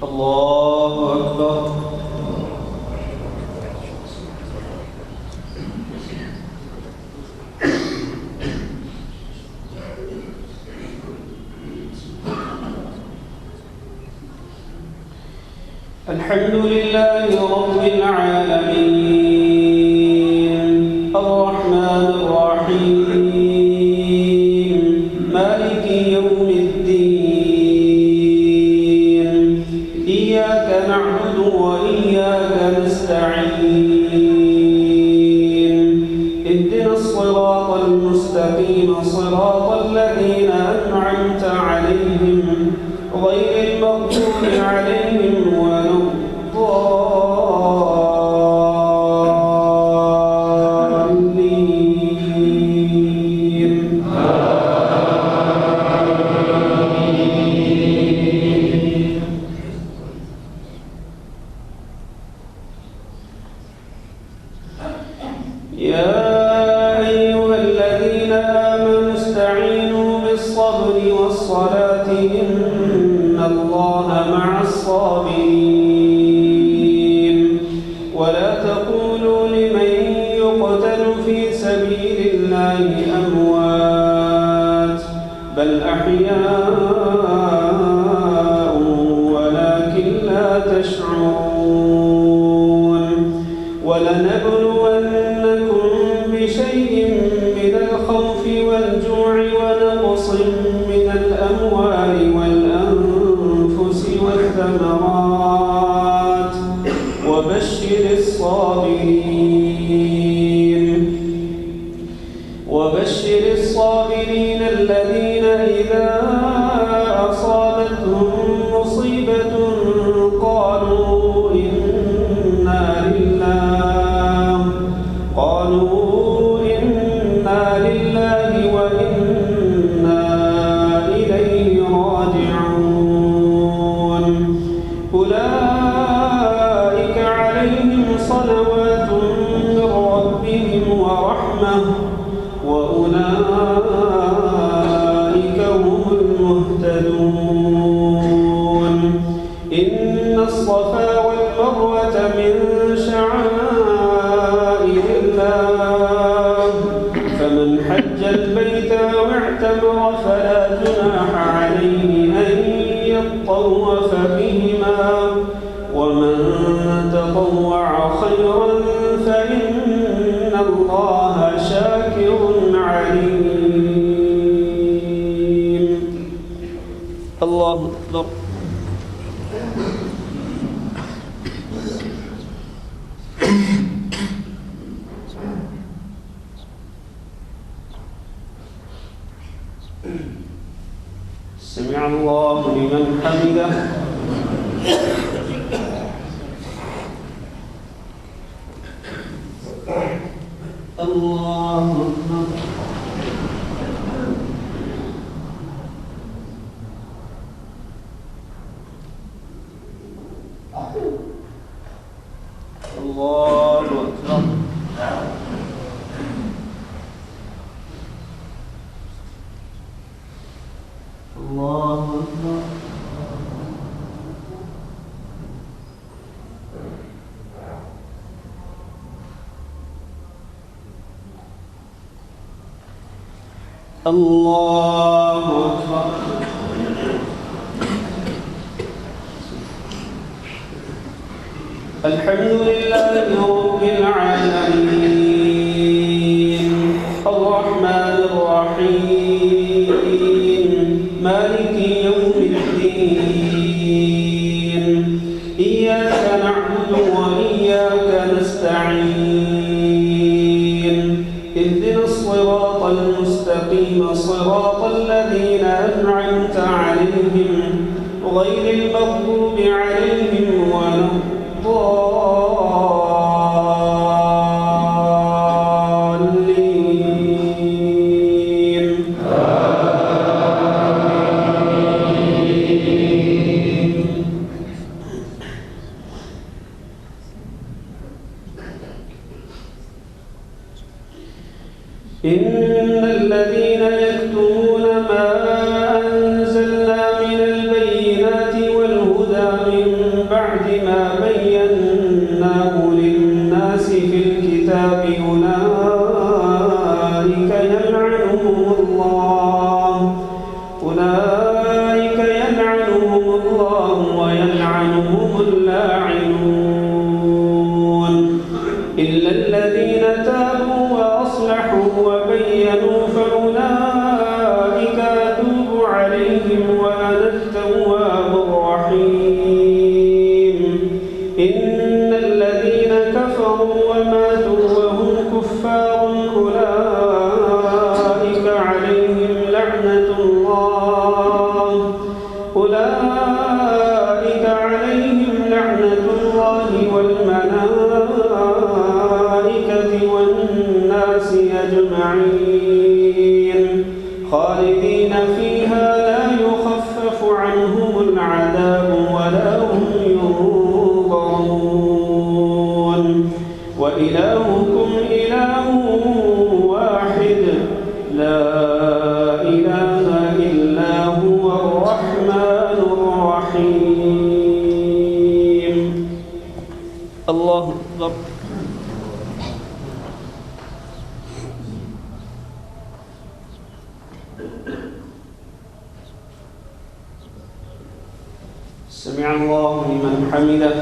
الله أكبر. الحمد لله رب العالمين الرحمن الرحيم مالك يوم الدين إياك نعبد وإياك نستعين اهدنا الصراط المستقيم صراط الذين أنعمت عليهم غير المغضوب عليهم ولا الضالين. يا أيها الذين آمنوا استعينوا بالصبر والصلاة إن الله مع الصابرين ولا تقولوا لمن يقتل في سبيل الله أموات بل أحياء ولكن لا تشعرون ولنبلونكم بشيء من الخوف والجوع ونقص من الأموال والأنفس والثمرات وبشر الصابرين الذين إذا أصابتهم مصيبة قالوا إنا لله وإنا إليه راجعون أولئك عليهم صلوات من ربهم ورحمة وأولئك هم المهتدون إن الصفا والمروة من شعائر الله فمن حج البيت واعتمر فلا جناح عليه أن يطوف بهما ومن تطوع خيرا فإن الله شاكر عليم. الله أكبر. سمع الله لمن حمده. الله أكبر. الله أكبر. الله أكبر. الله أكبر. الحمد لله رب العالمين الرحمن الرحيم مالك يوم الدين إياك نعبد وإياك نستعين اهدنا الصراط المستقيم صراط الذين أنعمت عليهم غير المغضوب عليهم ولا الضالين. إن الذين يكتمون ما أنزلنا من البينات والهدى من ما بيناه للناس في الكتاب أولئك يلعنهم الله ويلعنهم اللاعنون إلا الذين تابوا وأصلحوا وبينوا فأولئك أتوب عليهم وأنا التواب الرحيم إن الذين كفروا وماتوا وهم كفار أولئك عليهم لعنة الله والملائكة والناس أجمعين خالدين فيها لا يخفف عنهم العذاب ولا هم ينظرون وإلهكم إله واحد لا إله إلا هو الرحمن الرحيم. الله أكبر. سمع الله لمن حمده.